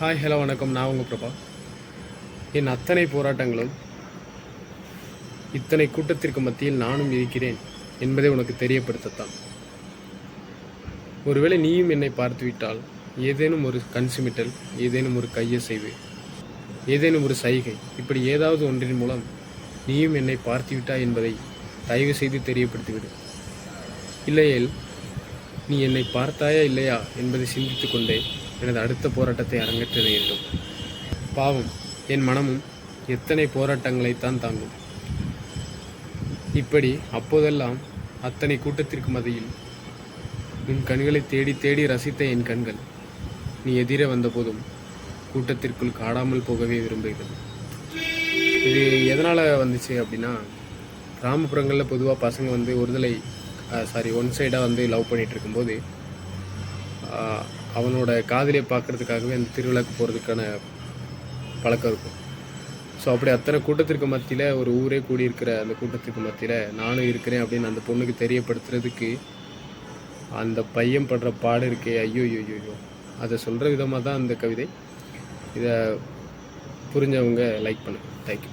Hi hello வணக்கம். நான் உங்கள் பிரபா. என் அத்தனை போராட்டங்களும் இத்தனை கூட்டத்திற்கு மத்தியில் நானும் இருக்கிறேன் என்பதை உனக்கு தெரியப்படுத்தத்தான். ஒருவேளை நீயும் என்னை பார்த்துவிட்டால் ஏதேனும் ஒரு கண் சிமிட்டல், ஏதேனும் ஒரு கையசைவு, ஏதேனும் ஒரு சைகை, இப்படி ஏதாவது ஒன்றின் மூலம் நீயும் என்னை பார்த்துவிட்டாய் என்பதை தயவு செய்து தெரியப்படுத்திவிடு. இல்லையேல் நீ என்னை பார்த்தாயா இல்லையா என்பதை சிந்தித்து கொண்டே எனது அடுத்த போராட்டத்தை அரங்கேற்ற நேரிடும். பாவம், என் மனமும் எத்தனை போராட்டங்களைத்தான் தாங்கும். இப்படி அப்போதெல்லாம் அத்தனை கூட்டத்திற்கு மத்தியில் உன் கண்களை தேடி தேடி ரசித்த என் கண்கள் நீ எதிர வந்தபோதும் கூட்டத்திற்குள் காடாமல் போகவே விரும்புகிறது. இது எதனால் வந்துச்சு அப்படின்னா, கிராமப்புறங்களில் பொதுவாக பசங்க ஒன் சைடாக லவ் பண்ணிகிட்டு இருக்கும்போது அவனோட காதலியை பார்க்குறதுக்காகவே அந்த திருவிழாக்கு போகிறதுக்கான பழக்கம் இருக்கும். ஸோ அப்படி அத்தனை கூட்டத்திற்கு மத்தியில் ஒரு ஊரே கூடியிருக்கிற அந்த கூட்டத்திற்கு மத்தியில் நானும் இருக்கிறேன் அப்படின்னு அந்த பொண்ணுக்கு தெரியப்படுத்துறதுக்கு அந்த பையன் படுற பாடு இருக்கே, ஐயோ ஐயோ ஐயோ, அதை சொல்கிற விதமாக தான் அந்த கவிதை. இதை புரிஞ்சவங்க லைக் பண்ணுங்கள். தேங்க்யூ.